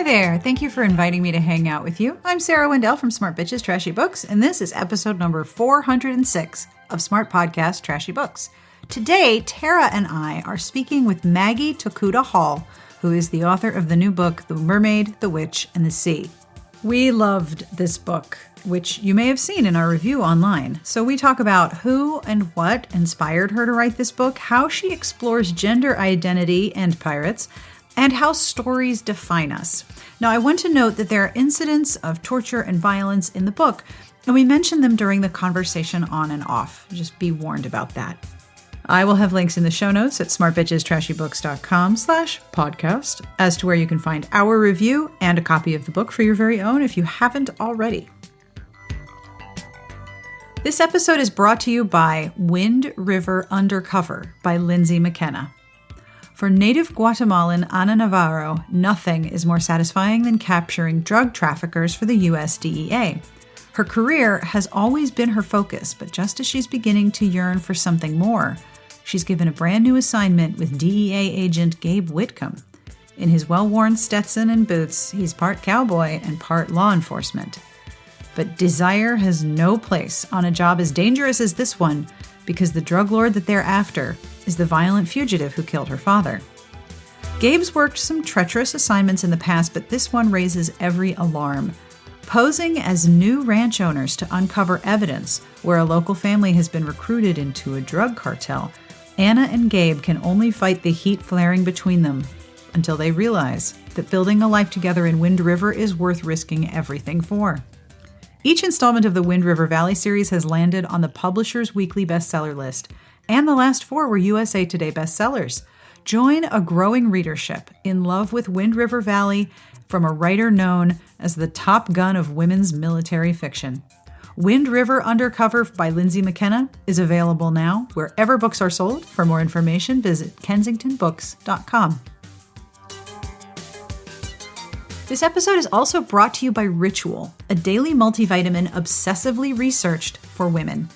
there. Thank you for inviting me to hang out with you. I'm Sarah Wendell from Smart Bitches Trashy Books, and this is episode number 406 of Smart Podcast Trashy Books. Today, Tara and I are speaking with Maggie Tokuda-Hall, who is the author of the new book, The Mermaid, the Witch, and the Sea. We loved this book, which you may have seen in our review online. So we talk about who and what inspired her to write this book, how she explores gender identity and pirates, and how stories define us. Now, I want to note that there are incidents of torture and violence in the book, and we mention them during the conversation on and off. Just be warned about that. I will have links in the show notes at smartbitchestrashybooks.com/podcast as to where you can find our review and a copy of the book for your very own if you haven't already. This episode is brought to you by Wind River Undercover by Lindsay McKenna. For native Guatemalan Ana Navarro, nothing is more satisfying than capturing drug traffickers for the U.S. DEA. Her career has always been her focus, but just as she's beginning to yearn for something more, she's given a brand new assignment with DEA agent Gabe Whitcomb. In his well-worn Stetson and boots, he's part cowboy and part law enforcement. But desire has no place on a job as dangerous as this one, because the drug lord that they're after is the violent fugitive who killed her father. Gabe's worked some treacherous assignments in the past, but this one raises every alarm. Posing as new ranch owners to uncover evidence where a local family has been recruited into a drug cartel, Anna and Gabe can only fight the heat flaring between them until they realize that building a life together in Wind River is worth risking everything for. Each installment of the Wind River Valley series has landed on the Publisher's Weekly bestseller list, and the last 4 were USA Today bestsellers. Join a growing readership in love with Wind River Valley from a writer known as the Top Gun of women's military fiction. Wind River Undercover by Lindsay McKenna is available now wherever books are sold. For more information, visit kensingtonbooks.com. This episode is also brought to you by Ritual, a daily multivitamin obsessively researched for women.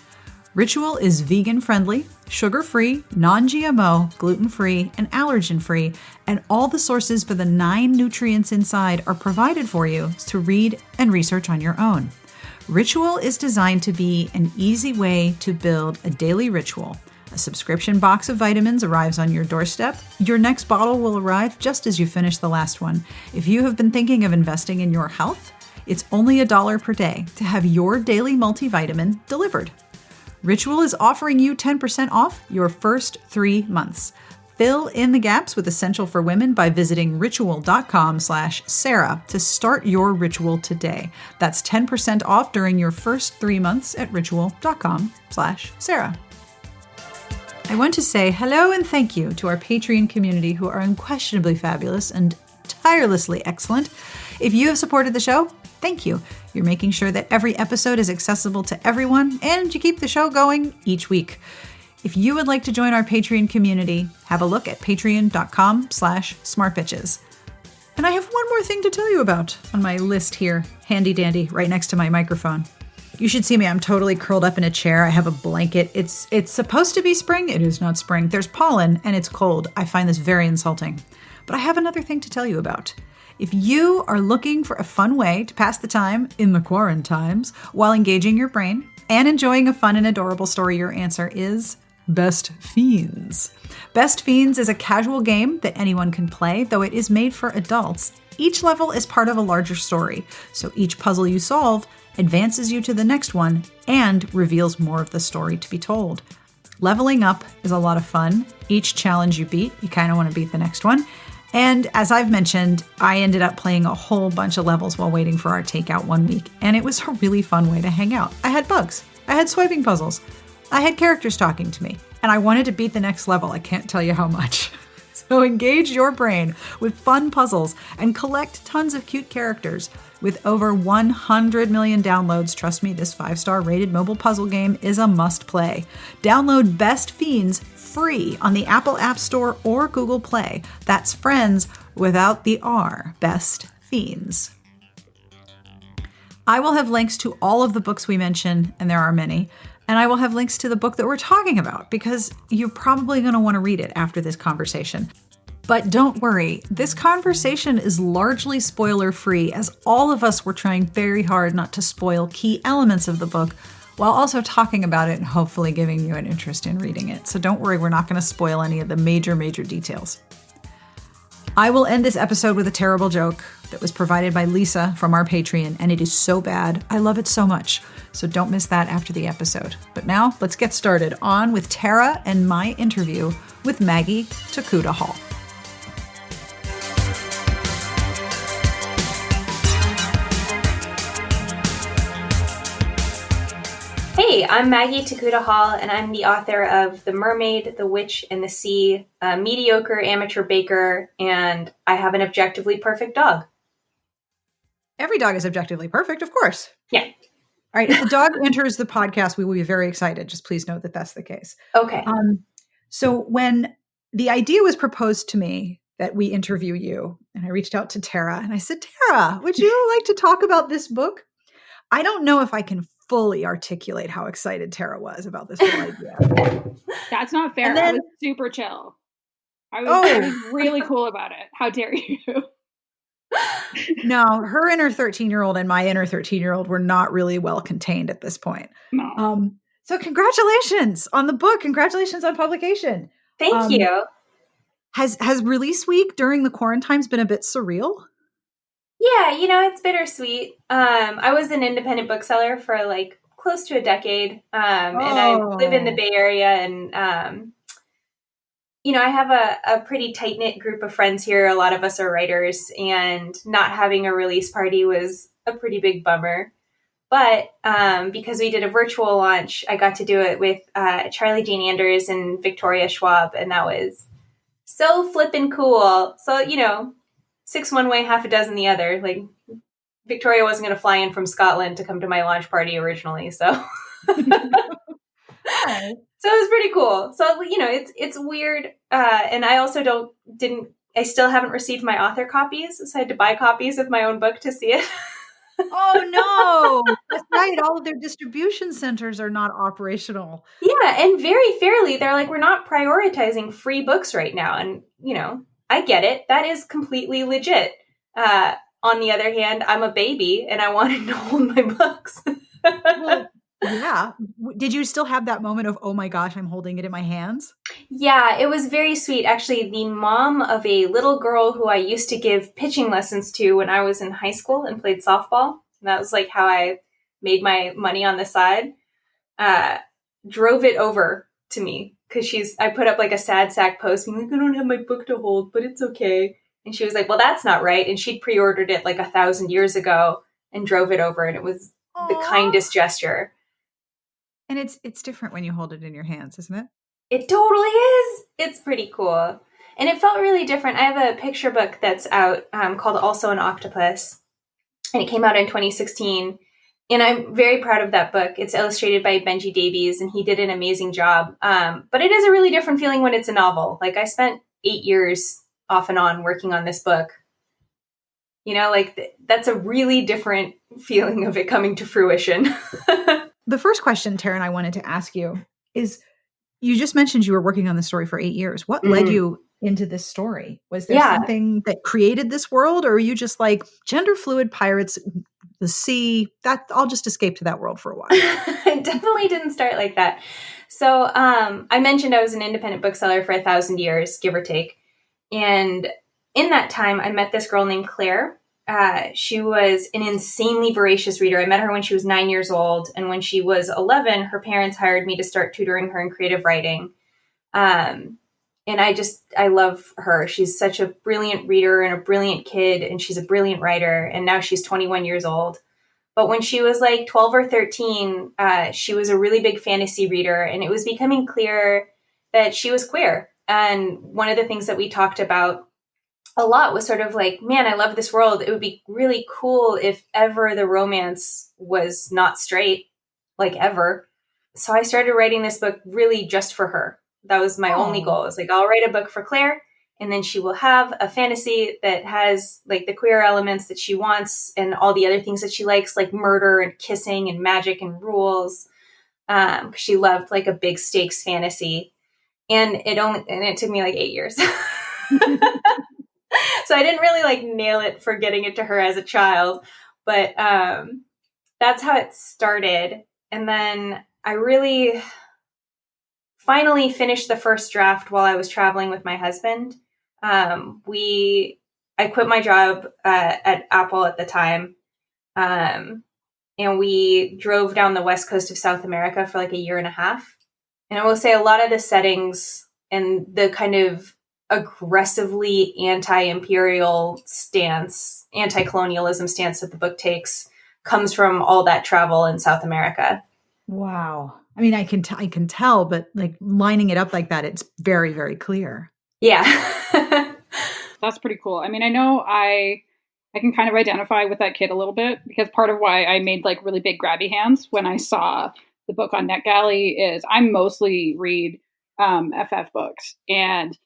Ritual is vegan-friendly, sugar-free, non-GMO, gluten-free, and allergen-free, and all the sources for the 9 nutrients inside are provided for you to read and research on your own. Ritual is designed to be an easy way to build a daily ritual. A subscription box of vitamins arrives on your doorstep. Your next bottle will arrive just as you finish the last one. If you have been thinking of investing in your health, it's only $1 per day to have your daily multivitamin delivered. Ritual is offering you 10% off your first 3 months. Fill in the gaps with Essential for Women by visiting ritual.com/Sarah to start your ritual today. That's 10% off during your first 3 months at ritual.com/Sarah. I want to say hello and thank you to our Patreon community who are unquestionably fabulous and tirelessly excellent. If you have supported the show, thank you. You're making sure that every episode is accessible to everyone and you keep the show going each week. If you would like to join our Patreon community, have a look at patreon.com/smartbitches. And I have one more thing to tell you about on my list here, handy dandy, right next to my microphone. You should see me. I'm totally curled up in a chair. I have a blanket. It's supposed to be spring. It is not spring. There's pollen and it's cold. I find this very insulting. But I have another thing to tell you about. If you are looking for a fun way to pass the time in the quarantimes while engaging your brain and enjoying a fun and adorable story, your answer is Best Fiends. Best Fiends is a casual game that anyone can play, though it is made for adults. Each level is part of a larger story, so each puzzle you solve advances you to the next one and reveals more of the story to be told. Leveling up is a lot of fun. Each challenge you beat, you kind of want to beat the next one. And as I've mentioned, I ended up playing a whole bunch of levels while waiting for our takeout one week, and it was a really fun way to hang out. I had bugs. I had swiping puzzles. I had characters talking to me, and I wanted to beat the next level. I can't tell you how much. So engage your brain with fun puzzles and collect tons of cute characters. With over 100 million downloads, trust me, this 5-star rated mobile puzzle game is a must-play. Download Best Fiends free on the Apple App Store or Google Play. That's friends without the R. Best Fiends. I will have links to all of the books we mention, and there are many, and I will have links to the book that we're talking about because you're probably going to want to read it after this conversation. But don't worry, this conversation is largely spoiler-free, as all of us were trying very hard not to spoil key elements of the book, while also talking about it and hopefully giving you an interest in reading it. So don't worry, we're not going to spoil any of the major details. I will end this episode with a terrible joke that was provided by Lisa from our Patreon, and it is so bad. I love it so much. So don't miss that after the episode. But now, let's get started on with Tara and my interview with Maggie Tokuda-Hall. Hey, I'm Maggie Tokuda-Hall, and I'm the author of The Mermaid, The Witch, and the Sea, a mediocre amateur baker, and I have an objectively perfect dog. Every dog is objectively perfect, of course. Yeah. All right, if the dog enters the podcast, we will be very excited. Just please note that that's the case. Okay. So when the idea was proposed to me that we interview you, and I reached out to Tara, and I said, Tara, would you like to talk about this book? I don't know if I can fully articulate how excited Tara was about this whole idea. That's not fair. Then, I was super chill. I was really cool about it. How dare you? No, her inner 13-year-old and my inner 13-year-old were not really well contained at this point. No. So congratulations on the book. Congratulations on publication. Thank you. Has release week during the quarantines been a bit surreal? Yeah, it's bittersweet. I was an independent bookseller for like close to a decade. And I live in the Bay Area, and, I have a pretty tight-knit group of friends here. A lot of us are writers, and not having a release party was a pretty big bummer. But because we did a virtual launch, I got to do it with Charlie Jane Anders and Victoria Schwab, and that was so flippin' cool. So, 6 one way, half a dozen the other. Like, Victoria wasn't going to fly in from Scotland to come to my launch party originally, so so it was pretty cool. So it's weird, and I also I still haven't received my author copies, so I had to buy copies of my own book to see it. Oh no, that's right. All of their distribution centers are not operational. Yeah, and very fairly, they're like, we're not prioritizing free books right now, and I get it. That is completely legit. On the other hand, I'm a baby and I wanted to hold my books. Well, yeah. Did you still have that moment of, oh my gosh, I'm holding it in my hands? Yeah, it was very sweet. Actually, the mom of a little girl who I used to give pitching lessons to when I was in high school and played softball, and that was like how I made my money on the side, drove it over to me. Because I put up like a sad sack post, being like, I don't have my book to hold, but it's okay. And she was like, well, that's not right. And she'd pre-ordered it like 1,000 years ago and drove it over. And it was the kindest gesture. And it's different when you hold it in your hands, isn't it? It totally is. It's pretty cool. And it felt really different. I have a picture book that's out called Also an Octopus. And it came out in 2016. And I'm very proud of that book. It's illustrated by Benji Davies, and he did an amazing job. But it is a really different feeling when it's a novel. Like, I spent 8 years off and on working on this book. That's a really different feeling of it coming to fruition. The first question, Tara, and I wanted to ask you is, you just mentioned you were working on the story for 8 years. What led you into this story? Was there something that created this world, or were you just like, gender fluid pirates, the sea, that I'll just escape to that world for a while? It definitely didn't start like that. So I mentioned I was an independent bookseller for 1,000 years, give or take. And in that time, I met this girl named Claire. She was an insanely voracious reader. I met her when she was 9 years old. And when she was 11, her parents hired me to start tutoring her in creative writing. And I love her. She's such a brilliant reader and a brilliant kid, and she's a brilliant writer. And now she's 21 years old. But when she was like 12 or 13, she was a really big fantasy reader, and it was becoming clear that she was queer. And one of the things that we talked about a lot was sort of like, man, I love this world. It would be really cool if ever the romance was not straight, like ever. So I started writing this book really just for her. That was my only goal. It's like, I'll write a book for Claire, and then she will have a fantasy that has like the queer elements that she wants and all the other things that she likes, like murder and kissing and magic and rules. She loved like a big stakes fantasy. And it took me like 8 years. So I didn't really like nail it for getting it to her as a child, but that's how it started. And then I really finally finished the first draft while I was traveling with my husband. I quit my job at Apple at the time, and we drove down the west coast of South America for like a year and a half. And I will say a lot of the settings and the kind of aggressively anti-imperial stance, anti-colonialism stance that the book takes comes from all that travel in South America. Wow. I mean, I can tell, but like lining it up like that, it's very, very clear. Yeah. That's pretty cool. I mean, I know I can kind of identify with that kid a little bit, because part of why I made like really big grabby hands when I saw the book on NetGalley is I mostly read FF books, and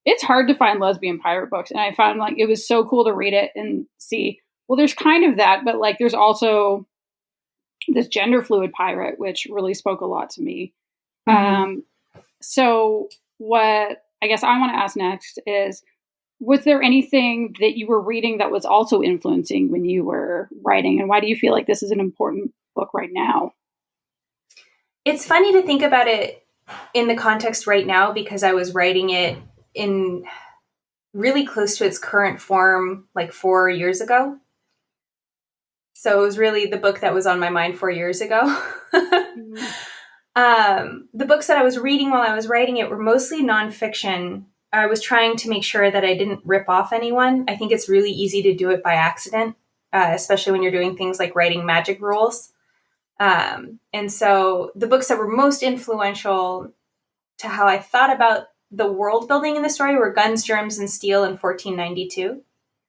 it's hard to find lesbian pirate books. And I found like it was so cool to read it and see, well, there's kind of that, but like there's also this gender fluid pirate, which really spoke a lot to me. Mm-hmm. So what I guess I want to ask next is, was there anything that you were reading that was also influencing when you were writing? And why do you feel like this is an important book right now? It's funny to think about it in the context right now, because I was writing it in really close to its current form like 4 years ago. So it was really the book that was on my mind 4 years ago. Mm-hmm. The books that I was reading while I was writing it were mostly nonfiction. I was trying to make sure that I didn't rip off anyone. I think it's really easy to do it by accident, especially when you're doing things like writing magic rules. And so the books that were most influential to how I thought about the world building in the story were Guns, Germs, and Steel in 1492.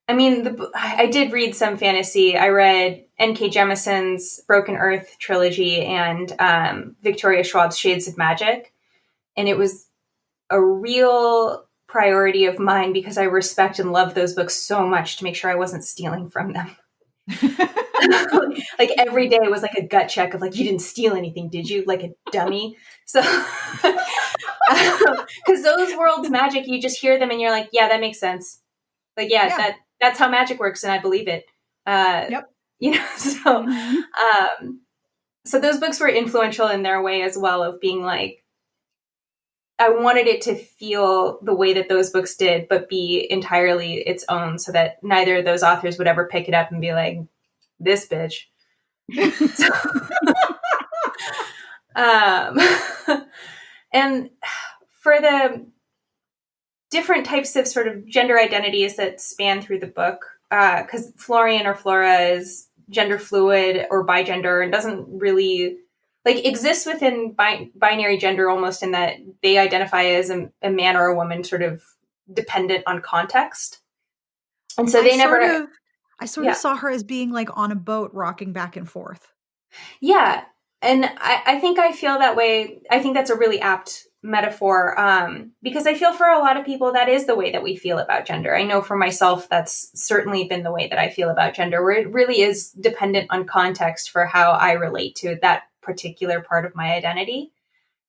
I mean, I did read some fantasy. I read N.K. Jemison's Broken Earth trilogy and Victoria Schwab's Shades of Magic. And it was a real priority of mine because I respect and love those books so much to make sure I wasn't stealing from them. Like every day was like a gut check of like, you didn't steal anything, did you? Like a dummy. So, because those worlds magic, you just hear them and you're like, yeah, that makes sense. Like, yeah. That's how magic works, and I believe it. Yep. You know, so so those books were influential in their way as well, of being like, I wanted it to feel the way that those books did, but be entirely its own, so that neither of those authors would ever pick it up and be like, this bitch. And for the different types of sort of gender identities that span through the book, because Florian or Flora is gender fluid or bigender and doesn't really like exist within binary gender, almost in that they identify as a man or a woman, sort of dependent on context. And so I sort of saw her as being like on a boat rocking back and forth. Yeah. And I think I feel that way. I think that's a really apt metaphor, because I feel for a lot of people that is the way that we feel about gender. I know for myself that's certainly been the way that I feel about gender, where it really is dependent on context for how I relate to that particular part of my identity.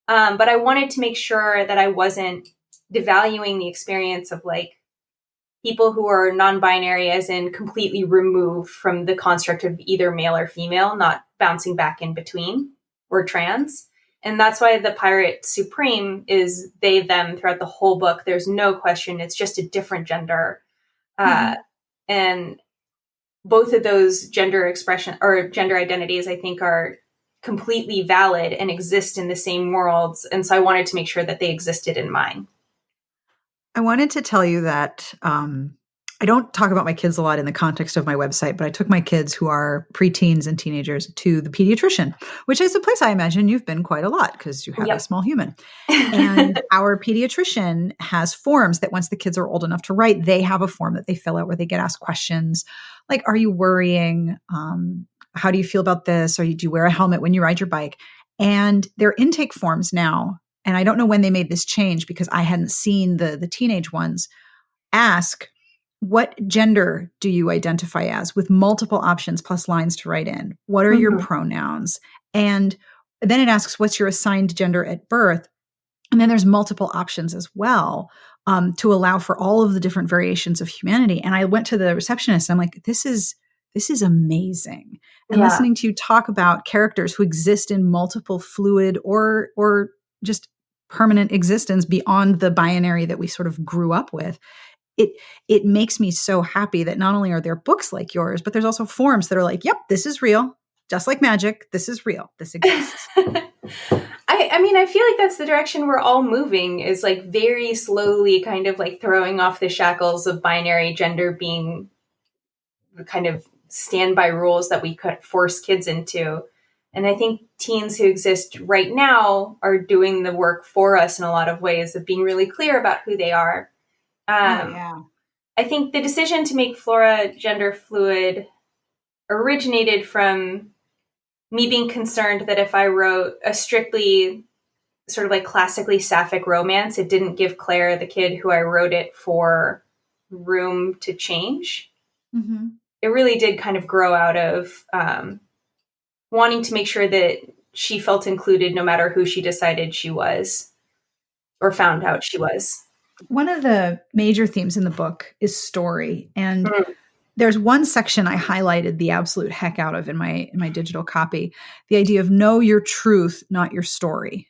But I wanted to make sure that I wasn't devaluing the experience of like people who are non-binary, as in completely removed from the construct of either male or female, not bouncing back in between, or trans. And that's why the pirate supreme is they, them throughout the whole book. There's no question. It's just a different gender. And both of those gender expression or gender identities, I think, are completely valid and exist in the same worlds. And so I wanted to make sure that they existed in mine. I wanted to tell you that I don't talk about my kids a lot in the context of my website, but I took my kids who are preteens and teenagers to the pediatrician, which is a place I imagine you've been quite a lot because you have a small human. And our pediatrician has forms that once the kids are old enough to write, they have a form that they fill out where they get asked questions like, are you worrying? How do you feel about this? Do you wear a helmet when you ride your bike? And their intake forms now, and I don't know when they made this change because I hadn't seen the teenage ones, ask, what gender do you identify as, with multiple options plus lines to write in? What are your pronouns? And then it asks, what's your assigned gender at birth? And then there's multiple options as well to allow for all of the different variations of humanity. And I went to the receptionist. I'm like, this is amazing. And listening to you talk about characters who exist in multiple fluid or just permanent existence beyond the binary that we sort of grew up with, it makes me so happy that not only are there books like yours, but there's also forums that are like, yep, this is real. Just like magic, this is real. This exists. I mean, I feel like that's the direction we're all moving, is like very slowly kind of like throwing off the shackles of binary gender being the kind of standby rules that we could force kids into. And I think teens who exist right now are doing the work for us in a lot of ways of being really clear about who they are. I think the decision to make Flora gender fluid originated from me being concerned that if I wrote a strictly sort of like classically sapphic romance, it didn't give Claire, the kid who I wrote it for, room to change. Mm-hmm. It really did kind of grow out of wanting to make sure that she felt included no matter who she decided she was or found out she was. One of the major themes in the book is story. And there's one section I highlighted the absolute heck out of in my digital copy, the idea of know your truth, not your story,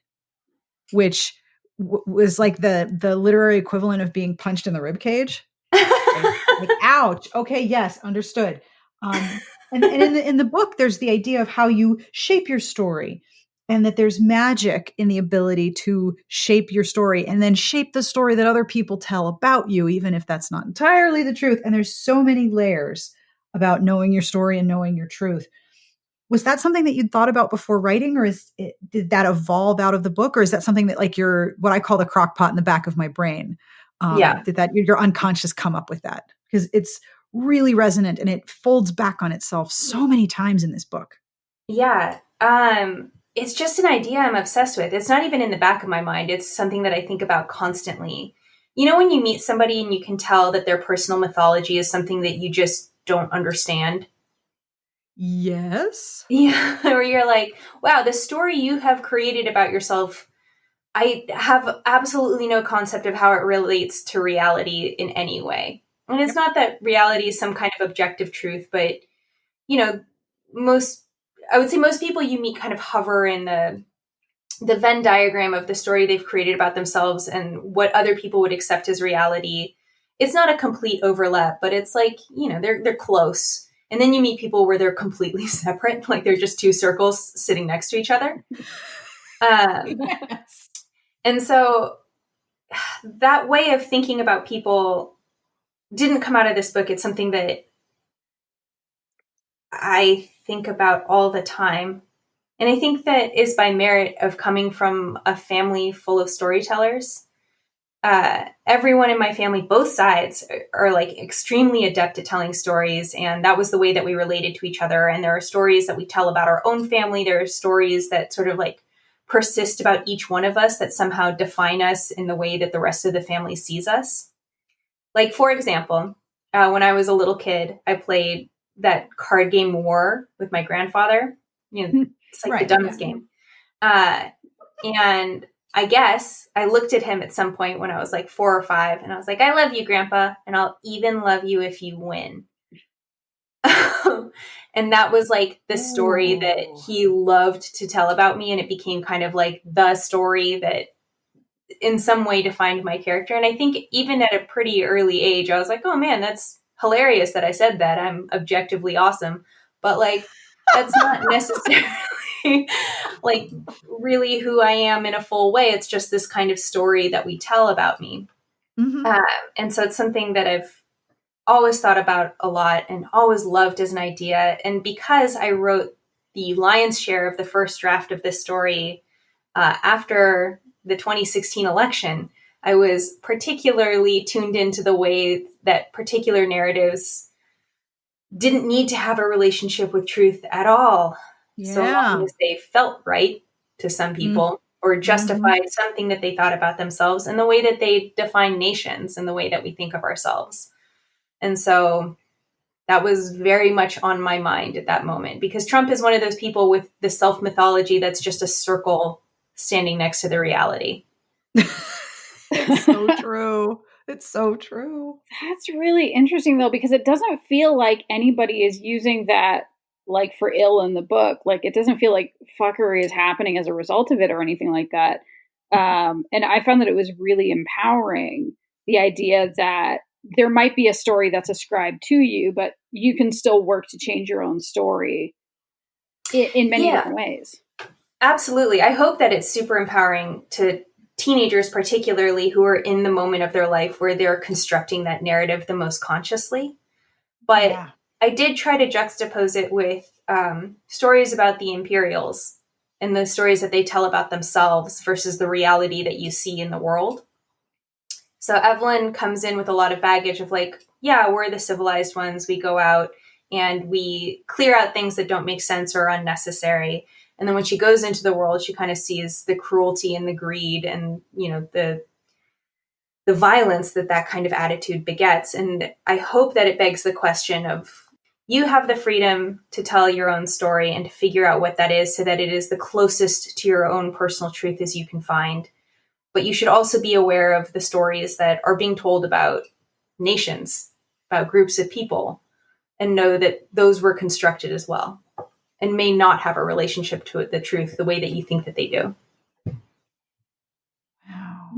which was like the literary equivalent of being punched in the rib cage. like, ouch. Okay, yes, understood. And in the book, there's the idea of how you shape your story, and that there's magic in the ability to shape your story and then shape the story that other people tell about you, even if that's not entirely the truth. And there's so many layers about knowing your story and knowing your truth. Was that something that you'd thought about before writing, or did that evolve out of the book? Or is that something that like what I call the crock pot in the back of my brain? Did that your unconscious come up with that? Because it's really resonant and it folds back on itself so many times in this book. Yeah. It's just an idea I'm obsessed with. It's not even in the back of my mind. It's something that I think about constantly. You know, when you meet somebody and you can tell that their personal mythology is something that you just don't understand. Yes. Yeah. Or you're like, wow, the story you have created about yourself, I have absolutely no concept of how it relates to reality in any way. And it's not that reality is some kind of objective truth, but, you know, I would say most people you meet kind of hover in the Venn diagram of the story they've created about themselves and what other people would accept as reality. It's not a complete overlap, but it's like, you know, they're close. And then you meet people where they're completely separate, like they're just two circles sitting next to each other. Yes. And so that way of thinking about people didn't come out of this book. It's something that I think about all the time. And I think that is by merit of coming from a family full of storytellers. Everyone in my family, both sides, are like extremely adept at telling stories. And that was the way that we related to each other. And there are stories that we tell about our own family. There are stories that sort of like persist about each one of us that somehow define us in the way that the rest of the family sees us. Like, for example, when I was a little kid, I played that card game War with my grandfather. You know, it's like the dumbest game. And I guess I looked at him at some point when I was like 4 or 5, and I was like, I love you, Grandpa, and I'll even love you if you win. And that was like the story that he loved to tell about me. And it became kind of like the story that in some way defined my character. And I think even at a pretty early age, I was like, oh man, that's hilarious that I said that. I'm objectively awesome. But like, that's not necessarily like really who I am in a full way. It's just this kind of story that we tell about me. Mm-hmm. And so it's something that I've always thought about a lot and always loved as an idea. And because I wrote the lion's share of the first draft of this story after the 2016 election, I was particularly tuned into the way that particular narratives didn't need to have a relationship with truth at all. Yeah. So long as they felt right to some people or justified something that they thought about themselves and the way that they define nations and the way that we think of ourselves. And so that was very much on my mind at that moment, because Trump is one of those people with the self-mythology that's just a circle standing next to the reality. It's so true. It's so true. That's really interesting, though, because it doesn't feel like anybody is using that like for ill in the book. Like, it doesn't feel like fuckery is happening as a result of it or anything like that. And I found that it was really empowering, the idea that there might be a story that's ascribed to you, but you can still work to change your own story in many different ways. Absolutely. I hope that it's super empowering to teenagers, particularly who are in the moment of their life where they're constructing that narrative the most consciously. But I did try to juxtapose it with stories about the Imperials and the stories that they tell about themselves versus the reality that you see in the world. So Evelyn comes in with a lot of baggage of like, yeah, we're the civilized ones. We go out and we clear out things that don't make sense or are unnecessary. And then when she goes into the world, she kind of sees the cruelty and the greed and, you know, the violence that kind of attitude begets. And I hope that it begs the question of, you have the freedom to tell your own story and to figure out what that is so that it is the closest to your own personal truth as you can find. But you should also be aware of the stories that are being told about nations, about groups of people, and know that those were constructed as well and may not have a relationship to the truth the way that you think that they do. Wow.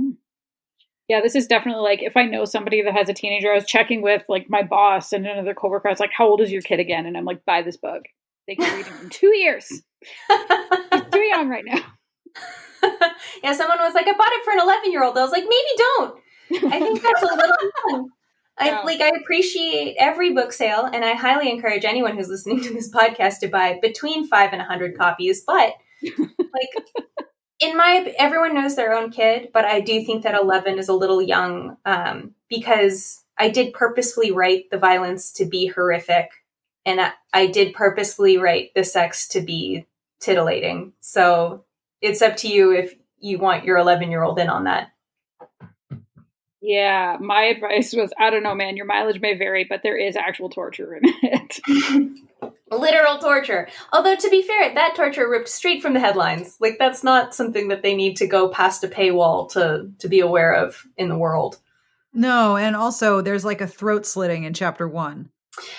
Yeah, this is definitely like, if I know somebody that has a teenager, I was checking with like my boss and another coworker. I was like, how old is your kid again? And I'm like, buy this book. They can read it in 2 years. He's too young right now. Yeah, someone was like, I bought it for an 11-year-old. I was like, maybe don't. I think that's a little young. I appreciate every book sale, and I highly encourage anyone who's listening to this podcast to buy between 5 and 100 copies. But like, everyone knows their own kid, but I do think that 11 is a little young because I did purposefully write the violence to be horrific, and I did purposefully write the sex to be titillating. So it's up to you if you want your 11-year-old in on that. Yeah, my advice was, I don't know, man, your mileage may vary, but there is actual torture in it. Literal torture. Although, to be fair, that torture ripped straight from the headlines. Like, that's not something that they need to go past a paywall to be aware of in the world. No, and also there's like a throat slitting in chapter 1.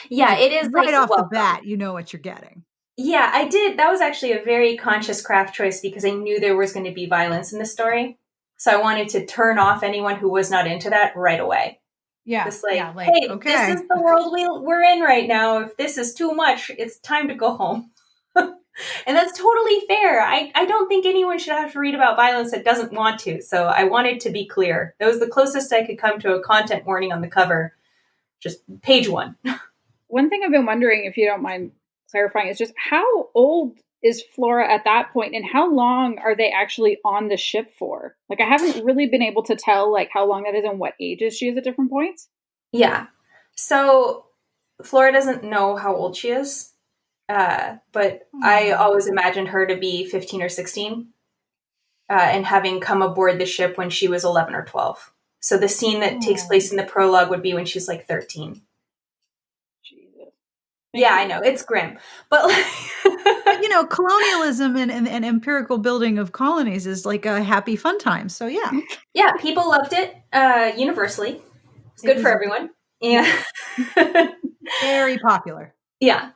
Yeah, it is right like, off the bat, you know what you're getting. Yeah, I did. That was actually a very conscious craft choice because I knew there was going to be violence in the story. So I wanted to turn off anyone who was not into that right away. Yeah. Just like, hey, okay, this is the world we're in right now. If this is too much, it's time to go home. And that's totally fair. I don't think anyone should have to read about violence that doesn't want to. So I wanted to be clear. That was the closest I could come to a content warning on the cover. Just page 1. One thing I've been wondering, if you don't mind clarifying, is just how old is Flora at that point, and how long are they actually on the ship for? Like, I haven't really been able to tell like how long that is and what ages she is at different points. Yeah. So Flora doesn't know how old she is, but I always imagined her to be 15 or 16 and having come aboard the ship when she was 11 or 12. So the scene that takes place in the prologue would be when she's like 13. Yeah, I know. It's grim. But, you know, colonialism and empirical building of colonies is like a happy fun time. So, yeah. Yeah, people loved it universally. It's good for everyone. Yeah. Very popular. Yeah.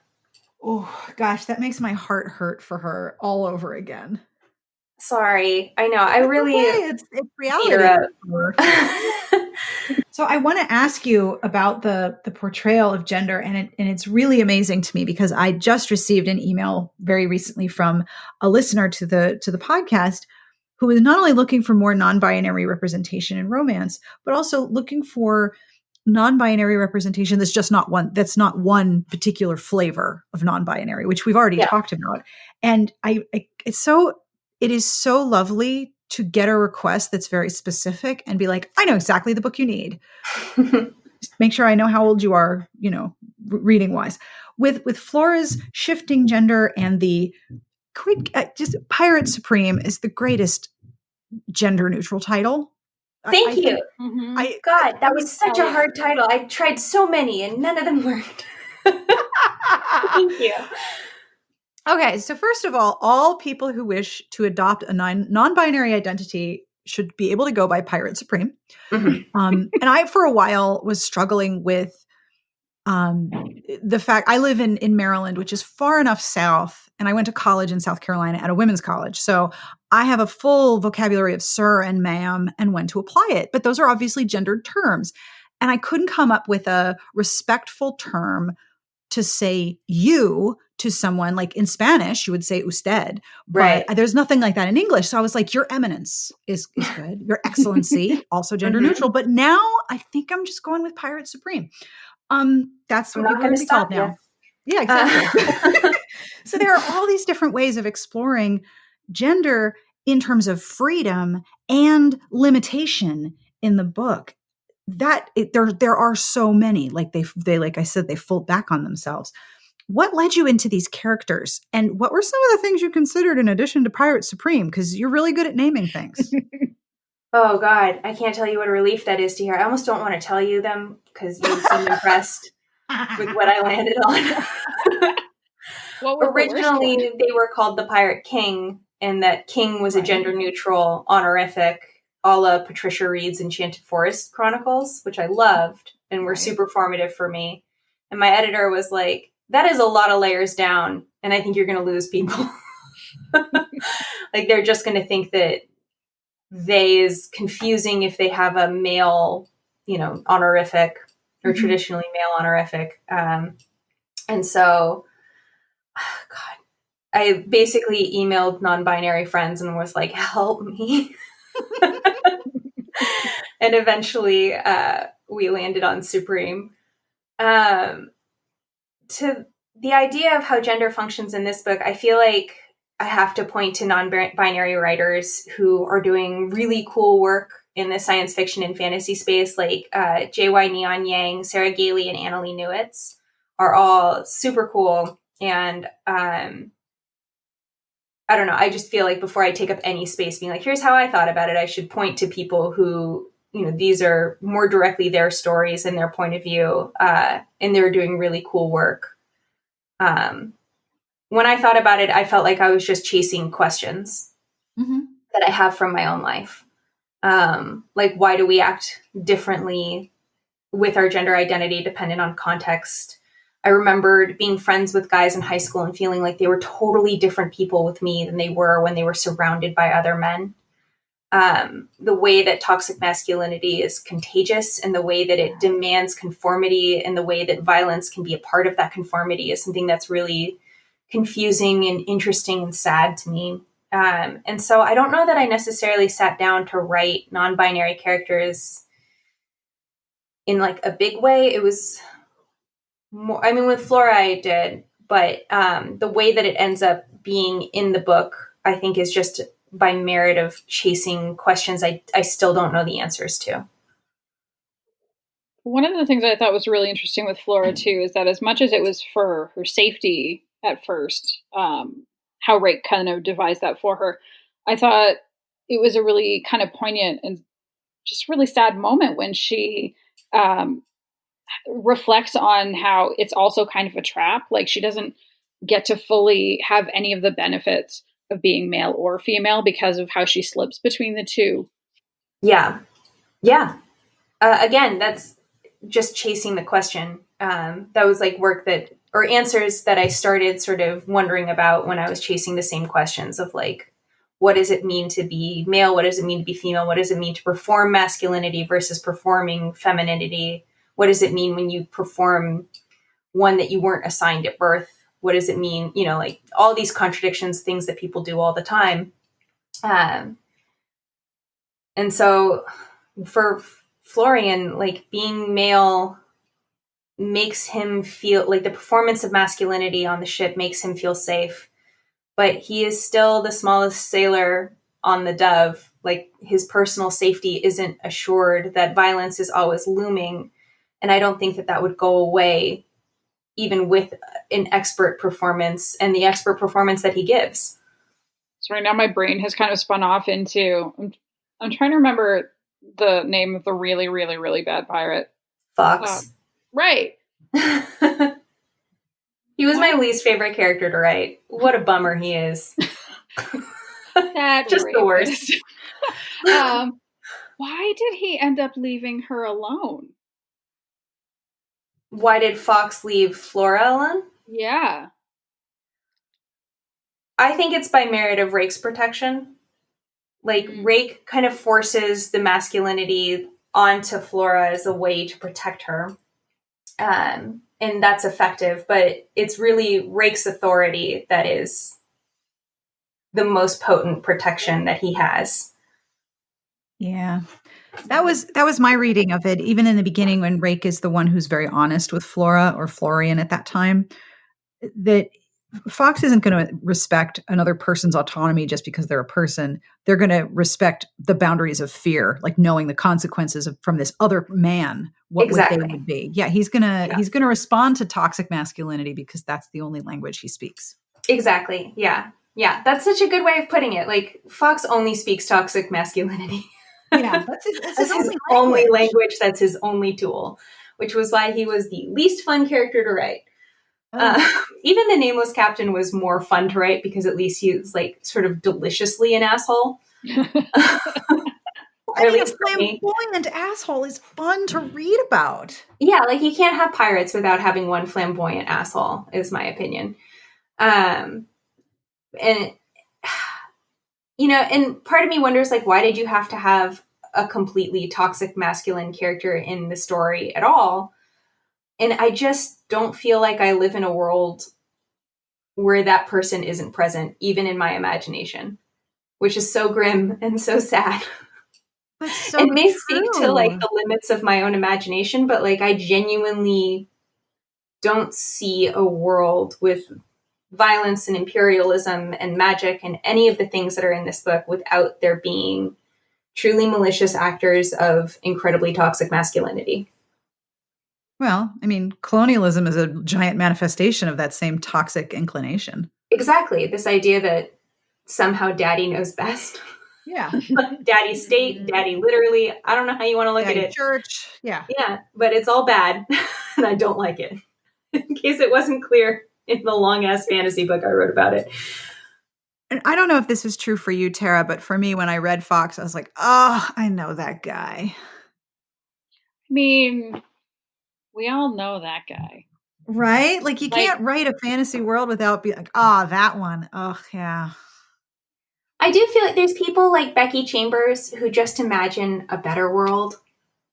Oh, gosh, that makes my heart hurt for her all over again. Sorry. I know. I really... It's reality. So I want to ask you about the portrayal of gender, and it's really amazing to me because I just received an email very recently from a listener to the podcast who is not only looking for more non-binary representation in romance, but also looking for non-binary representation that's not one particular flavor of non-binary, which we've already talked about. And it is so lovely to get a request that's very specific and be like, I know exactly the book you need. Just make sure I know how old you are, you know, reading wise. With Flora's shifting gender and the just Pirate Supreme is the greatest gender neutral title. Thank you. God, that was such a hard title. I tried so many and none of them worked. Thank you. Okay, so first of all people who wish to adopt a non-binary identity should be able to go by Pirate Supreme. Mm-hmm. And I, for a while, was struggling with the fact I live in Maryland, which is far enough south, and I went to college in South Carolina at a women's college. So I have a full vocabulary of sir and ma'am and when to apply it. But those are obviously gendered terms. And I couldn't come up with a respectful term to say you to someone. Like in Spanish, you would say usted, but there's nothing like that in English. So I was like, your eminence is good. Your excellency, also gender neutral. But now I think I'm just going with Pirate Supreme. That's what people are going to be called now. Yeah, exactly. So there are all these different ways of exploring gender in terms of freedom and limitation in the book. There are so many, like they like I said, they fold back on themselves. What led you into these characters, and what were some of the things you considered in addition to Pirate Supreme? Because you're really good at naming things. Oh God, I can't tell you what a relief that is to hear. I almost don't want to tell you them because you seem impressed with what I landed on. Originally, they were called the Pirate King, and that King was a gender neutral honorific, a la Patricia Reed's Enchanted Forest Chronicles, which I loved and were super formative for me. And my editor was like, that is a lot of layers down, and I think you're going to lose people. Like they're just going to think that they is confusing if they have a male, honorific or traditionally male honorific. And so, God, I basically emailed non-binary friends and was like, help me. And eventually we landed on Supreme. To the idea of how gender functions in this book, I feel like I have to point to non-binary writers who are doing really cool work in the science fiction and fantasy space, like J.Y. Neon Yang, Sarah Gailey, and Annalee Newitz are all super cool. And I don't know, I just feel like before I take up any space being like, here's how I thought about it, I should point to people who, these are more directly their stories and their point of view, and they're doing really cool work. When I thought about it, I felt like I was just chasing questions that I have from my own life. Like, why do we act differently with our gender identity dependent on context? I remembered being friends with guys in high school and feeling like they were totally different people with me than they were when they were surrounded by other men. The way that toxic masculinity is contagious and the way that it demands conformity and the way that violence can be a part of that conformity is something that's really confusing and interesting and sad to me. And so I don't know that I necessarily sat down to write non-binary characters in like a big way. It was more, with Flora I did, but the way that it ends up being in the book, I think is just by merit of chasing questions I still don't know the answers to. One of the things I thought was really interesting with Flora too is that as much as it was for her safety at first, how Rake kind of devised that for her, I thought it was a really kind of poignant and just really sad moment when she reflects on how it's also kind of a trap. Like she doesn't get to fully have any of the benefits of being male or female because of how she slips between the two. Yeah. Again, that's just chasing the question. That was like work that, or answers that I started sort of wondering about when I was chasing the same questions of like, what does it mean to be male? What does it mean to be female? What does it mean to perform masculinity versus performing femininity? What does it mean when you perform one that you weren't assigned at birth? What does it mean? Like all these contradictions, things that people do all the time. And so for Florian, like being male makes him feel like the performance of masculinity on the ship makes him feel safe, but he is still the smallest sailor on the Dove. Like his personal safety isn't assured, that violence is always looming. And I don't think that would go away even with an expert performance and the expert performance that he gives. So right now my brain has kind of spun off into, I'm trying to remember the name of the really, really, really bad pirate. Fox. Right. He was my least favorite character to write. What a bummer he is. That just rapist. The worst. Why did he end up leaving her alone? Why did Fox leave Flora alone? Yeah. I think it's by merit of Rake's protection. Like, Rake kind of forces the masculinity onto Flora as a way to protect her. And that's effective, but it's really Rake's authority that is the most potent protection that he has. Yeah. That was my reading of it. Even in the beginning, when Rake is the one who's very honest with Flora, or Florian at that time, that Fox isn't going to respect another person's autonomy just because they're a person. They're going to respect the boundaries of fear, like knowing the consequences from this other man, what they would be. Yeah, he's going to respond to toxic masculinity because that's the only language he speaks. Exactly. Yeah. Yeah, that's such a good way of putting it. Like, Fox only speaks toxic masculinity. Yeah, that's his only language. That's his only tool, which was why he was the least fun character to write. Even the Nameless Captain was more fun to write because at least he was like sort of deliciously an asshole. Or at least a flamboyant asshole is fun to read about. Yeah, like you can't have pirates without having one flamboyant asshole, is my opinion. And you know, and part of me wonders, like, why did you have to have a completely toxic masculine character in the story at all? And I just don't feel like I live in a world where that person isn't present, even in my imagination, which is so grim and so sad. So it may speak to like the limits of my own imagination, but like I genuinely don't see a world with violence and imperialism and magic and any of the things that are in this book without there being truly malicious actors of incredibly toxic masculinity. Well, I mean, colonialism is a giant manifestation of that same toxic inclination. Exactly. This idea that somehow daddy knows best. Yeah. Daddy state, daddy literally. I don't know how you want to look daddy at it. Church. Yeah. Yeah, but it's all bad. And I don't like it. In case it wasn't clear in the long-ass fantasy book I wrote about it. And I don't know if this is true for you, Tara, but for me, when I read Fox, I was like, oh, I know that guy. I mean, we all know that guy. Right? Like, you can't write a fantasy world without being like, oh, that one. Oh, yeah. I do feel like there's people like Becky Chambers who just imagine a better world.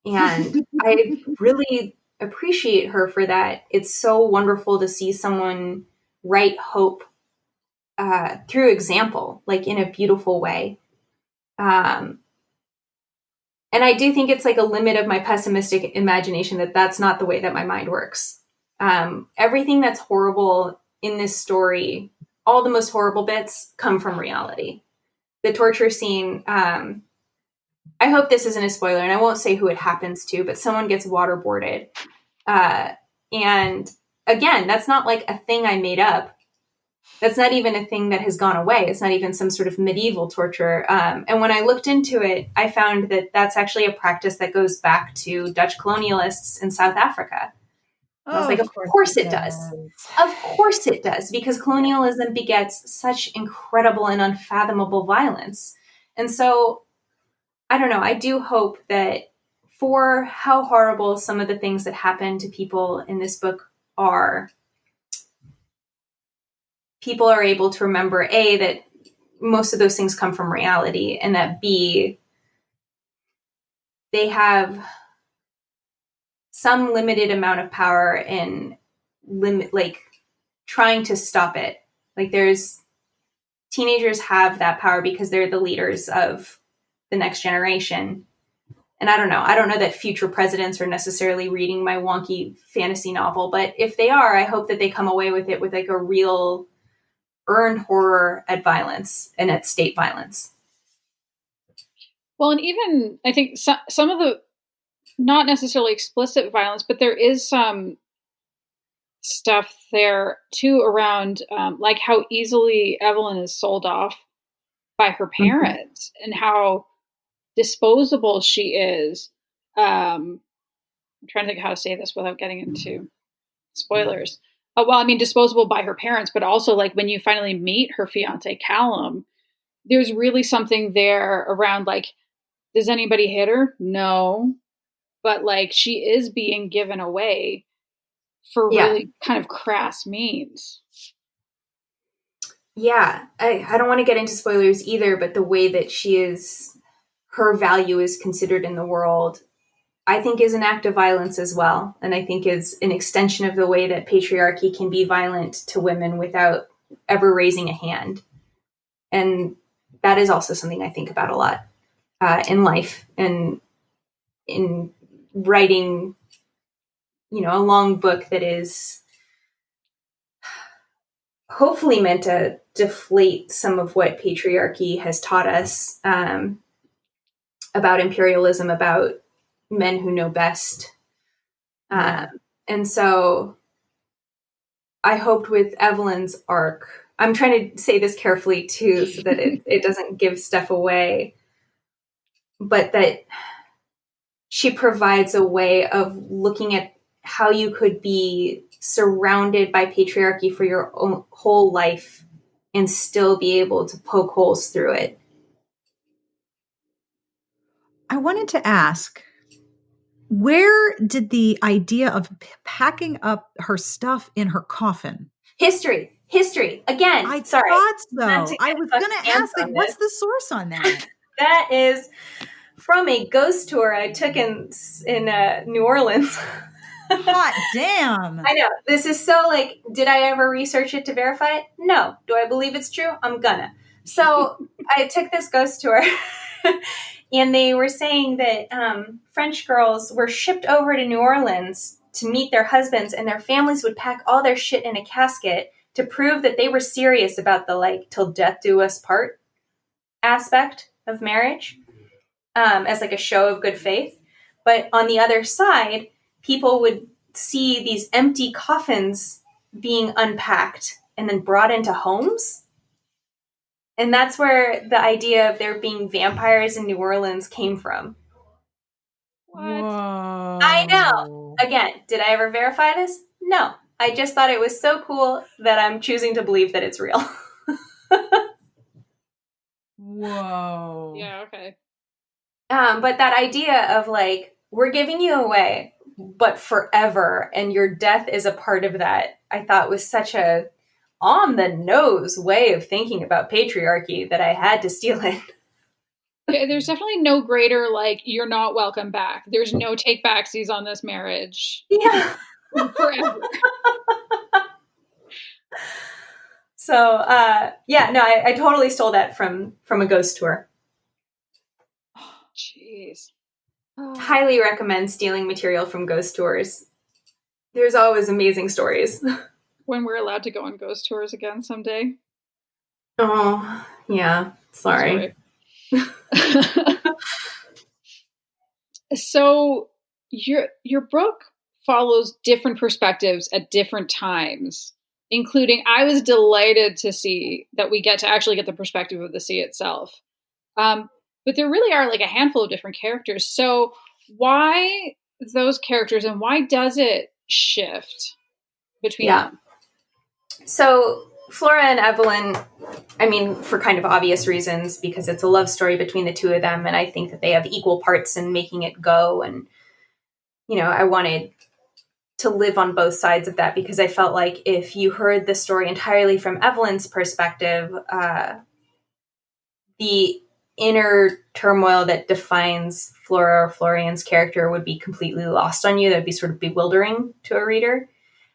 And I really appreciate her for that. It's so wonderful to see someone write hope through example, like in a beautiful way. And I do think it's like a limit of my pessimistic imagination that that's not the way that my mind works. Everything that's horrible in this story, all the most horrible bits come from reality. The torture scene, I hope this isn't a spoiler, and I won't say who it happens to, but someone gets waterboarded. And again, that's not like a thing I made up. That's not even a thing that has gone away. It's not even some sort of medieval torture. And when I looked into it, I found that that's actually a practice that goes back to Dutch colonialists in South Africa. I was like, of course it does. Of course it does, because colonialism begets such incredible and unfathomable violence. And so, I don't know, I do hope that for how horrible some of the things that happen to people in this book are, people are able to remember, A, that most of those things come from reality, and that B, they have some limited amount of power in trying to stop it. Like teenagers have that power because they're the leaders of the next generation. And I don't know that future presidents are necessarily reading my wonky fantasy novel, but if they are, I hope that they come away with it with like a real earned horror at violence and at state violence. Well, and even I think some of the not necessarily explicit violence, but there is some stuff there too around like how easily Evelyn is sold off by her parents and how disposable she is. I'm trying to think how to say this without getting into spoilers. Well, I mean, disposable by her parents, but also like when you finally meet her fiance Callum, there's really something there around like, does anybody hit her? No. But like, she is being given away for really kind of crass means. Yeah. I don't want to get into spoilers either, but the way that her value is considered in the world, I think is an act of violence as well. And I think is an extension of the way that patriarchy can be violent to women without ever raising a hand. And that is also something I think about a lot in life and in writing, a long book that is hopefully meant to deflate some of what patriarchy has taught us about imperialism, about men who know best. And so I hoped with Evelyn's arc, I'm trying to say this carefully too, so that it doesn't give stuff away, but that she provides a way of looking at how you could be surrounded by patriarchy for your own whole life and still be able to poke holes through it. I wanted to ask, where did the idea of packing up her stuff in her coffin? History. Again, I sorry. thought so. I was going to ask, like, what's the source on that? That is from a ghost tour I took in New Orleans. Hot damn. I know. This is so like, did I ever research it to verify it? No. Do I believe it's true? I'm gonna. So I took this ghost tour and they were saying that French girls were shipped over to New Orleans to meet their husbands, and their families would pack all their shit in a casket to prove that they were serious about the like till death do us part aspect of marriage, as like a show of good faith. But on the other side, people would see these empty coffins being unpacked and then brought into homes. And that's where the idea of there being vampires in New Orleans came from. What? Whoa. I know. Again, did I ever verify this? No. I just thought it was so cool that I'm choosing to believe that it's real. Whoa. Yeah, okay. But that idea of like, we're giving you away, but forever, and your death is a part of that, I thought was such a on the nose way of thinking about patriarchy that I had to steal it. Yeah, there's definitely no greater, like, you're not welcome back. There's no take backsies on this marriage. Yeah. Forever. So, I totally stole that from a ghost tour. Jeez. Highly recommend stealing material from ghost tours. There's always amazing stories. When we're allowed to go on ghost tours again someday. Oh, yeah. Sorry. So your book follows different perspectives at different times, including, I was delighted to see that we get to actually get the perspective of the sea itself. But there really are like a handful of different characters. So why those characters, and why does it shift between them? So Flora and Evelyn, I mean, for kind of obvious reasons, because it's a love story between the two of them, and I think that they have equal parts in making it go. And, I wanted to live on both sides of that, because I felt like if you heard the story entirely from Evelyn's perspective, the inner turmoil that defines Flora or Florian's character would be completely lost on you. That would be sort of bewildering to a reader.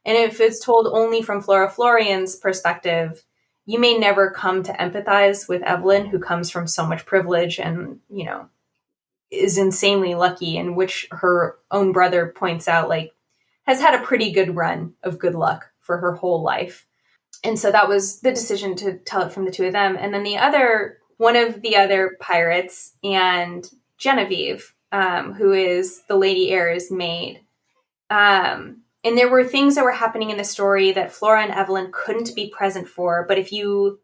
And if it's told only from Flora Florian's perspective, you may never come to empathize with Evelyn, who comes from so much privilege and, is insanely lucky, and which her own brother points out, like, has had a pretty good run of good luck for her whole life. And so that was the decision to tell it from the two of them. And then one of the other pirates, and Genevieve, who is the Lady Heir's maid. And there were things that were happening in the story that Flora and Evelyn couldn't be present for. But if you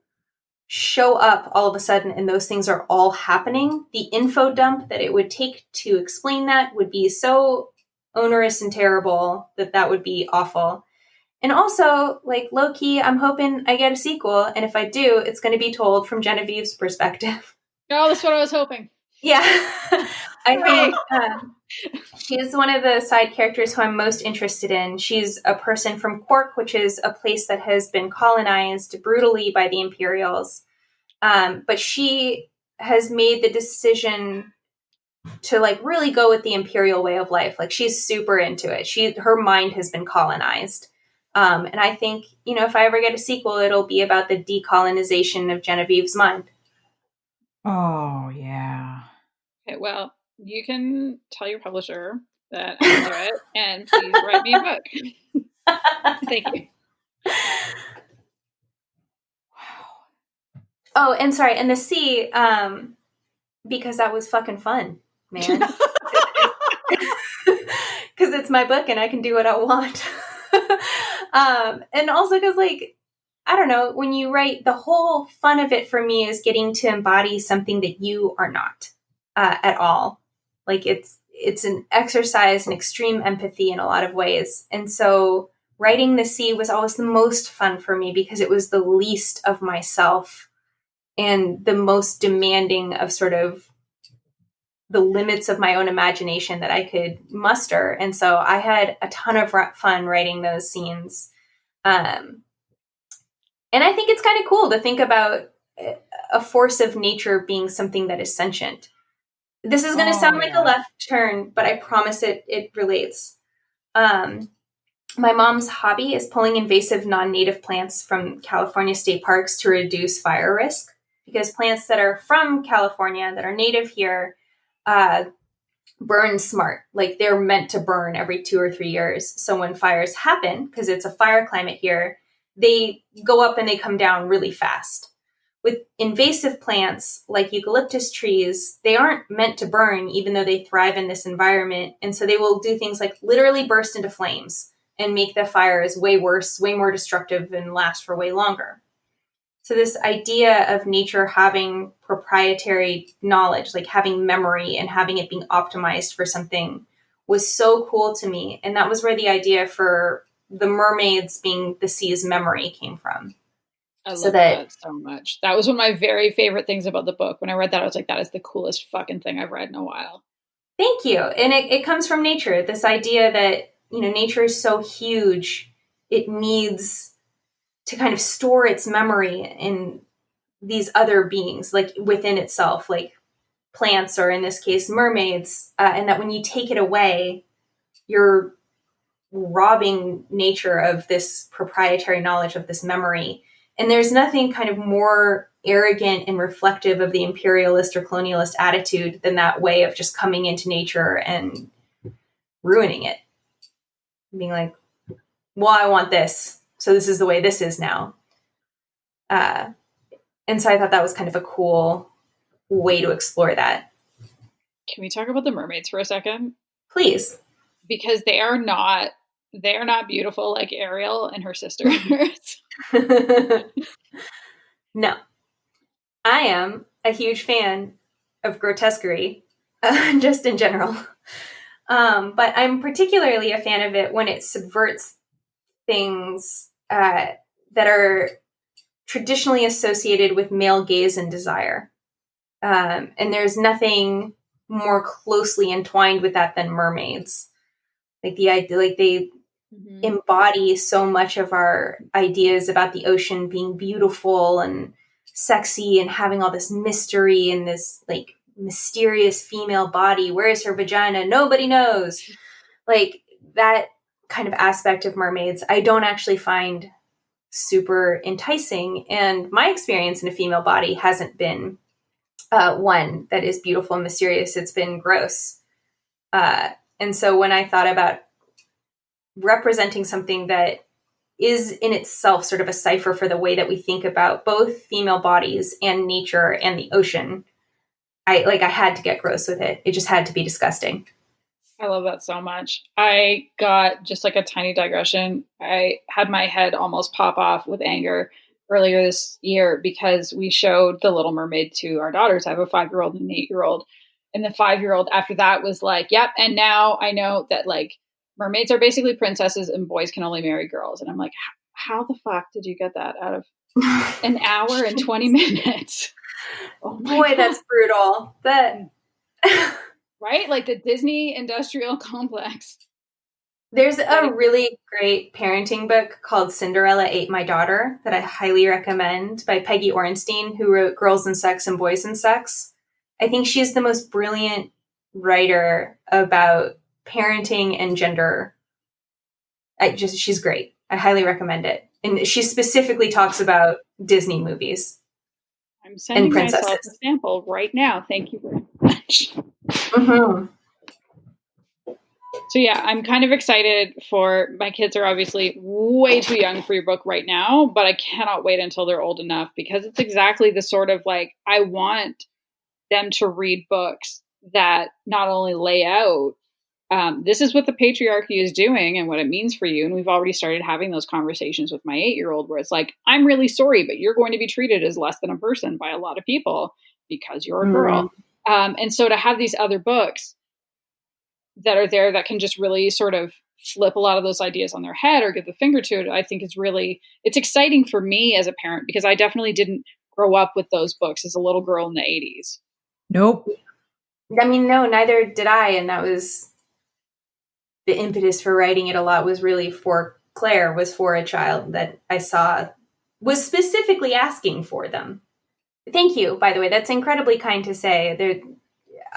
show up all of a sudden and those things are all happening, the info dump that it would take to explain that would be so onerous and terrible that would be awful. And also, like, low-key, I'm hoping I get a sequel, and if I do, it's going to be told from Genevieve's perspective. Oh, that's what I was hoping. Yeah. I think she's one of the side characters who I'm most interested in. She's a person from Cork, which is a place that has been colonized brutally by the Imperials. But she has made the decision to, like, really go with the Imperial way of life. Like, she's super into it. Her mind has been colonized. And I think, if I ever get a sequel, it'll be about the decolonization of Genevieve's mind. Oh, yeah. Okay, well, you can tell your publisher that I enjoy it, and please write me a book. Thank you. Wow. Oh, and sorry, and the C, because that was fucking fun, man. Because it's my book and I can do what I want. And also because, like, I don't know, when you write, the whole fun of it for me is getting to embody something that you are not at all. Like, it's an exercise in extreme empathy in a lot of ways. And so writing the sea was always the most fun for me because it was the least of myself and the most demanding of sort of the limits of my own imagination that I could muster. And so I had a ton of fun writing those scenes. And I think it's kind of cool to think about a force of nature being something that is sentient. This is going to sound like a left turn, but I promise it relates. My mom's hobby is pulling invasive non-native plants from California state parks to reduce fire risk, because plants that are from California, that are native here, burn smart. Like, they're meant to burn every 2 or 3 years. So when fires happen, because it's a fire climate here, they go up and they come down really fast. With invasive plants like eucalyptus trees, they aren't meant to burn, even though they thrive in this environment. And so they will do things like literally burst into flames and make the fires way worse, way more destructive, and last for way longer. So this idea of nature having proprietary knowledge, like having memory and having it being optimized for something, was so cool to me. And that was where the idea for the mermaids being the sea's memory came from. I love that so much. That was one of my very favorite things about the book. When I read that, I was like, that is the coolest fucking thing I've read in a while. Thank you. And it comes from nature. This idea that, nature is so huge, it needs to kind of store its memory in these other beings, like within itself, like plants, or in this case, mermaids. And that when you take it away, you're robbing nature of this proprietary knowledge, of this memory. And there's nothing kind of more arrogant and reflective of the imperialist or colonialist attitude than that way of just coming into nature and ruining it. Being like, well, I want this, so this is the way this is now. And so I thought that was kind of a cool way to explore that. Can we talk about the mermaids for a second? Please. Because they are not beautiful like Ariel and her sisters. No. I am a huge fan of grotesquerie, just in general. But I'm particularly a fan of it when it subverts things that are traditionally associated with male gaze and desire. And there's nothing more closely entwined with that than mermaids. Like the idea, like they embody so much of our ideas about the ocean being beautiful and sexy and having all this mystery and this like mysterious female body. Where is her vagina? Nobody knows. Like that kind of aspect of mermaids, I don't actually find super enticing. And my experience in a female body hasn't been one that is beautiful and mysterious. It's been gross. And so when I thought about representing something that is in itself sort of a cipher for the way that we think about both female bodies and nature and the ocean, I had to get gross with it. It just had to be disgusting. I love that so much. I got just like a tiny digression. I had my head almost pop off with anger earlier this year because we showed The Little Mermaid to our daughters. I have a 5-year-old and an 8-year-old. And the 5-year-old after that was like, yep. And now I know that like mermaids are basically princesses and boys can only marry girls. And I'm like, how the fuck did you get that out of an hour and 20 minutes? Oh boy, God. That's brutal. Right? Like the Disney industrial complex. There's a really great parenting book called Cinderella Ate My Daughter that I highly recommend by Peggy Orenstein, who wrote Girls and Sex and Boys and Sex. I think she's the most brilliant writer about parenting and gender. She's great. I highly recommend it. And she specifically talks about Disney movies. I'm sending myself a sample right now. Thank you very much. Mm-hmm. So yeah, I'm kind of excited for, my kids are obviously way too young for your book right now, but I cannot wait until they're old enough because it's exactly the sort of like, I want them to read books that not only lay out, this is what the patriarchy is doing and what it means for you. And we've already started having those conversations with my 8-year-old where it's like, I'm really sorry, but you're going to be treated as less than a person by a lot of people because you're a girl. And so to have these other books that are there that can just really sort of flip a lot of those ideas on their head or give the finger to it, I think is really, it's exciting for me as a parent because I definitely didn't grow up with those books as a little girl in the 80s. Nope. I mean, no, neither did I. And that was the impetus for writing it a lot was really for Claire, was for a child that I saw was specifically asking for them. Thank you, by the way. That's incredibly kind to say.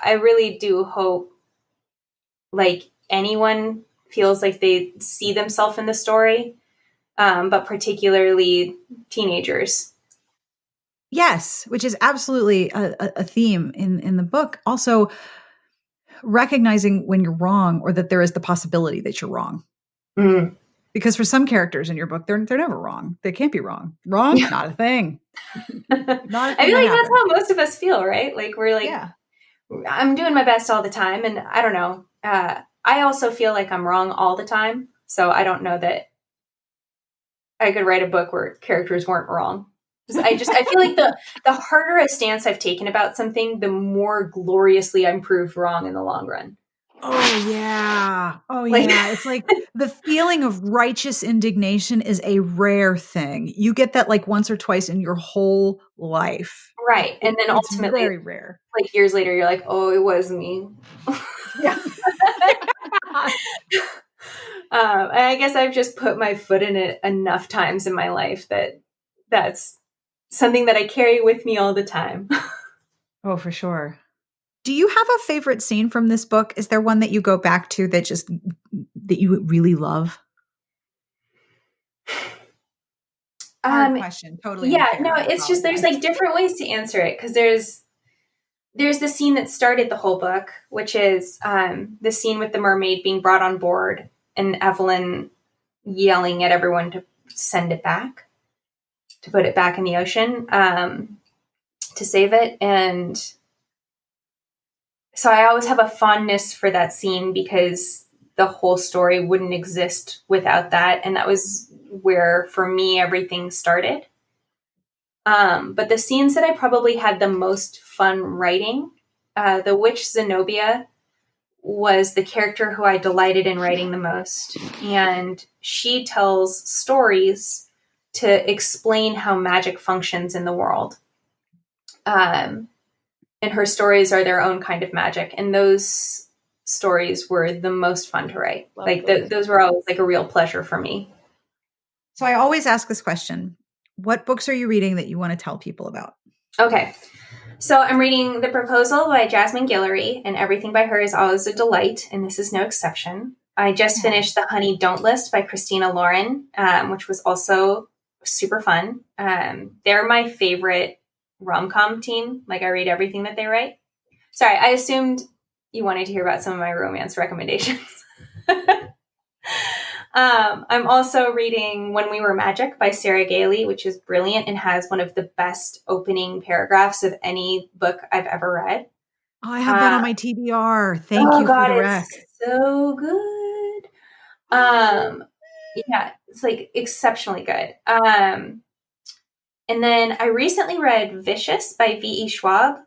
I really do hope like anyone feels like they see themselves in the story, but particularly teenagers. Yes, which is absolutely a theme in the book. Also, recognizing when you're wrong or that there is the possibility that you're wrong. Mm. Because for some characters in your book, they're never wrong. They can't be wrong. Wrong? Not a thing. Not a thing. I feel like that's how most of us feel, right? Like we're like, yeah. I'm doing my best all the time. And I don't know. I also feel like I'm wrong all the time. So I don't know that I could write a book where characters weren't wrong. I feel like the harder a stance I've taken about something, the more gloriously I'm proved wrong in the long run. Oh, yeah. Oh, yeah. It's like the feeling of righteous indignation is a rare thing. You get that like once or twice in your whole life. Right. And then it's ultimately, very rare. Like years later, you're like, oh, it was me. Yeah. I guess I've just put my foot in it enough times in my life that's something that I carry with me all the time. Oh, for sure. Do you have a favorite scene from this book? Is there one that you go back to that you really love? Hard question. Totally. Yeah, no, it's just, there's like different ways to answer it. Cause there's the scene that started the whole book, which is, the scene with the mermaid being brought on board and Evelyn yelling at everyone to send it back, to put it back in the ocean, to save it. And so I always have a fondness for that scene because the whole story wouldn't exist without that. And that was where, for me, everything started. But the scenes that I probably had the most fun writing, the witch Zenobia was the character who I delighted in writing the most. And she tells stories to explain how magic functions in the world. And her stories are their own kind of magic. And those stories were the most fun to write. Those were always like a real pleasure for me. So I always ask this question. What books are you reading that you want to tell people about? Okay. So I'm reading The Proposal by Jasmine Guillory, and everything by her is always a delight, and this is no exception. I just finished The Honey Don't List by Christina Lauren, which was also super fun. They're my favorite rom-com team. Like I read everything that they write. Sorry, I assumed you wanted to hear about some of my romance recommendations. I'm also reading When We Were Magic by Sarah Gailey, which is brilliant and has one of the best opening paragraphs of any book I've ever read. Oh, I have that on my TBR. Thank you for the rec. It's so good. Yeah, it's like exceptionally good. And then I recently read Vicious by V.E. Schwab.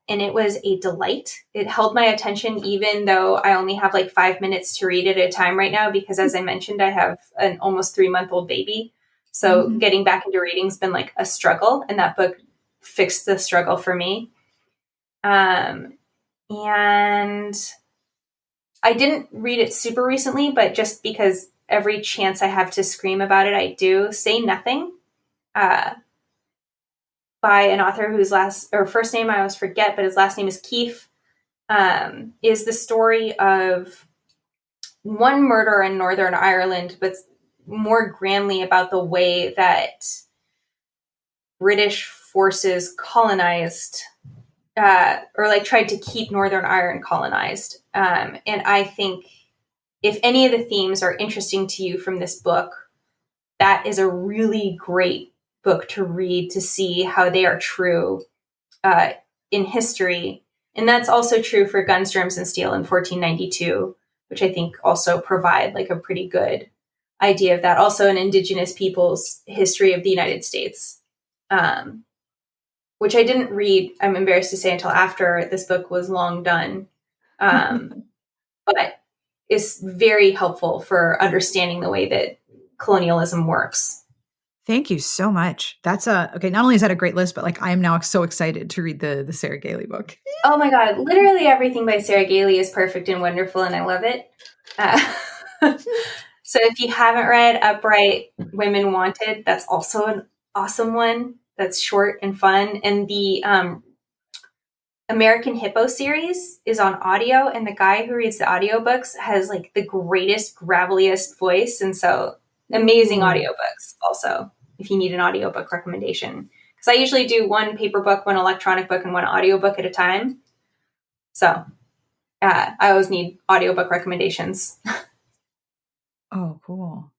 and it was a delight. It held my attention even though I only have like 5 minutes to read at a time right now because, as I mentioned, I have an almost 3-month-old baby. So getting back into reading has been like a struggle, and that book fixed the struggle for me. And I didn't read it super recently, but just because every chance I have to scream about it, I do. Say Nothing, by an author whose first name I always forget, but his last name is Keefe, is the story of one murder in Northern Ireland, but more grandly about the way that British forces colonized or like tried to keep Northern Ireland colonized. And I think if any of the themes are interesting to you from this book, that is a really great book to read to see how they are true in history. And that's also true for Guns, Germs, and Steel in 1492, which I think also provide like a pretty good idea of that. Also an Indigenous people's history of the United States, which I didn't read, I'm embarrassed to say, until after this book was long done. But is very helpful for understanding the way that colonialism works. Thank you so much. That's okay. Not only is that a great list, but like I am now so excited to read the Sarah Gailey book. Oh my God. Literally everything by Sarah Gailey is perfect and wonderful, and I love it. So if you haven't read Upright Women Wanted, that's also an awesome one. That's short and fun. And the American Hippo series is on audio, and the guy who reads the audiobooks has like the greatest, graveliest voice. And so amazing audiobooks also, if you need an audiobook recommendation. Because I usually do one paper book, one electronic book, and one audiobook at a time. So I always need audiobook recommendations. Oh, cool.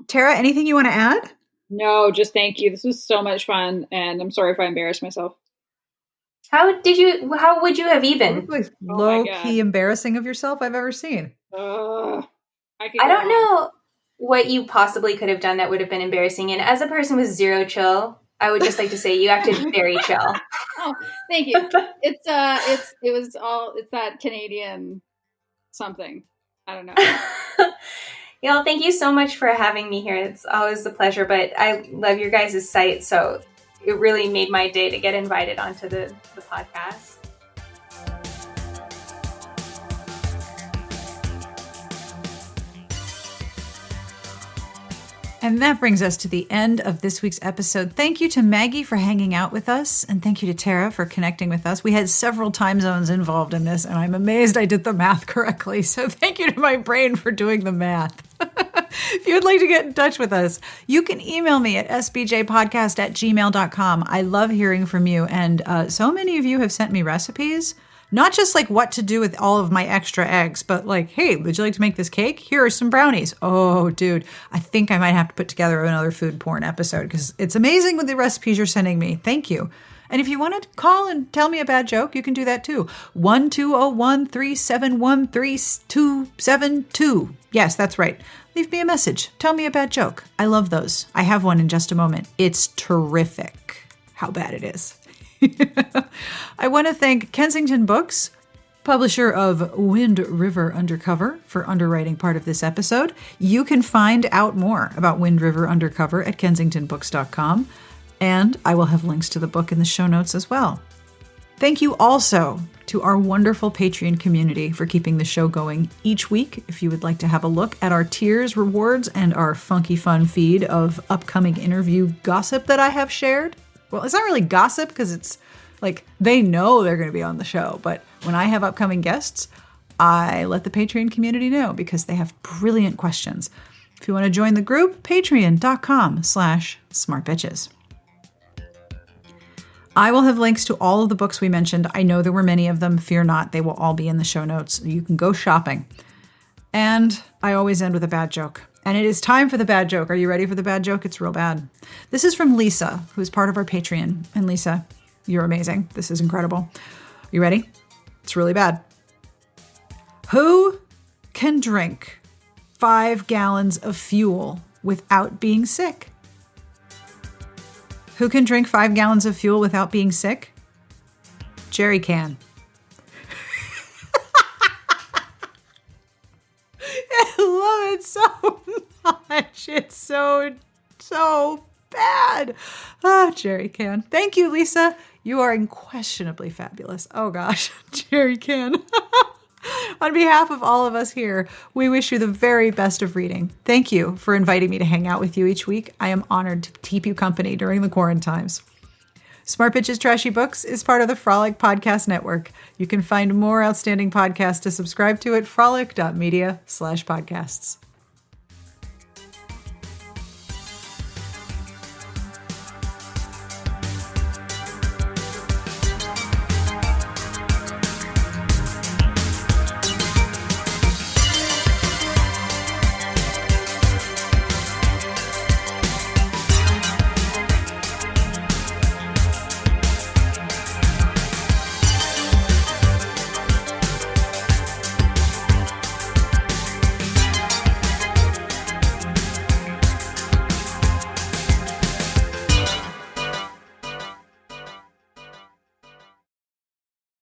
Tara, anything you want to add? No, just thank you. This was so much fun, and I'm sorry if I embarrassed myself. How would you have even? Low-key embarrassing of yourself I've ever seen. I don't know what you possibly could have done that would have been embarrassing. And as a person with zero chill, I would just like to say you acted very chill. Oh, thank you. It's that Canadian something. I don't know. Thank you so much for having me here. It's always a pleasure, but I love your guys' site, so it really made my day to get invited onto the podcast. And that brings us to the end of this week's episode. Thank you to Maggie for hanging out with us, and thank you to Tara for connecting with us. We had several time zones involved in this, and I'm amazed I did the math correctly. So thank you to my brain for doing the math. If you would like to get in touch with us, you can email me at sbjpodcast@gmail.com. I love hearing from you, and so many of you have sent me recipes. Not just like what to do with all of my extra eggs, but like, hey, would you like to make this cake? Here are some brownies. Oh, dude, I think I might have to put together another food porn episode because it's amazing with the recipes you're sending me. Thank you. And if you want to call and tell me a bad joke, you can do that too. 1-201-371-3272. Yes, that's right. Leave me a message. Tell me a bad joke. I love those. I have one in just a moment. It's terrific how bad it is. I want to thank Kensington Books, publisher of Wind River Undercover, for underwriting part of this episode. You can find out more about Wind River Undercover at kensingtonbooks.com, and I will have links to the book in the show notes as well. Thank you also to our wonderful Patreon community for keeping the show going each week. If you would like to have a look at our tiers, rewards, and our funky fun feed of upcoming interview gossip that I have shared. Well, it's not really gossip because it's like they know they're going to be on the show. But when I have upcoming guests, I let the Patreon community know because they have brilliant questions. If you want to join the group, patreon.com/smartbitches. I will have links to all of the books we mentioned. I know there were many of them. Fear not, they will all be in the show notes. You can go shopping. And I always end with a bad joke. And it is time for the bad joke. Are you ready for the bad joke? It's real bad. This is from Lisa, who is part of our Patreon. And Lisa, you're amazing. This is incredible. You ready? It's really bad. Who can drink 5 gallons of fuel without being sick? Who can drink 5 gallons of fuel without being sick? Jerry can. I love it so much. It's so bad. Jerry can. Thank you, Lisa. You are unquestionably fabulous. Oh gosh, Jerry can. On behalf of all of us here, we wish you the very best of reading. Thank you for inviting me to hang out with you each week. I am honored to keep you company during the quarantines. Smart Bitches Trashy Books is part of the Frolic Podcast Network. You can find more outstanding podcasts to subscribe to at frolic.media/podcasts.